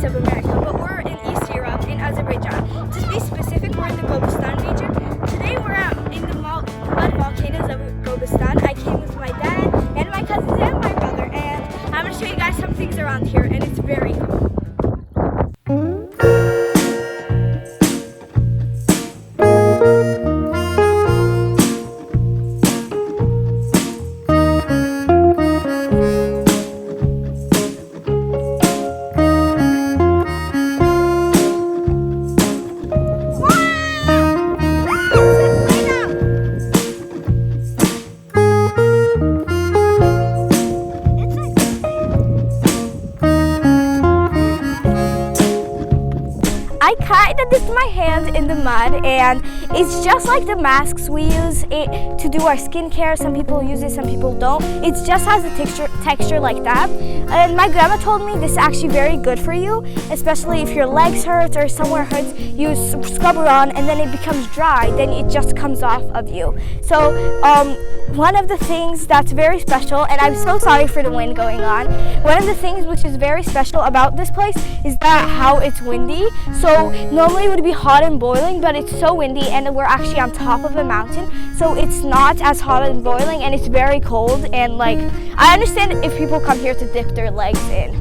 of America, but we're in East Europe, in Azerbaijan. To be specific, we're in the Gobustan region. Today we're in the mud volcanoes of Gobustan. I came with my dad and my cousins and my brother, and I'm going to show you guys some things around here, and it's very cool. I kind of dipped my hand in the mud, and it's just like the masks we use it to do our skincare. Some people use it, some people don't. It just has a texture like that. And my grandma told me this is actually very good for you, especially if your legs hurt or somewhere hurts. You scrub it on and then it becomes dry, then it just comes off of you. So one of the things that's very special, and I'm so sorry for the wind going on, one of the things which is very special about this place is that how it's windy. So normally it would be hot and boiling, but it's so windy, and we're actually on top of a mountain, so it's not as hot and boiling, and it's very cold. And like, I understand if people come here to dip their legs in.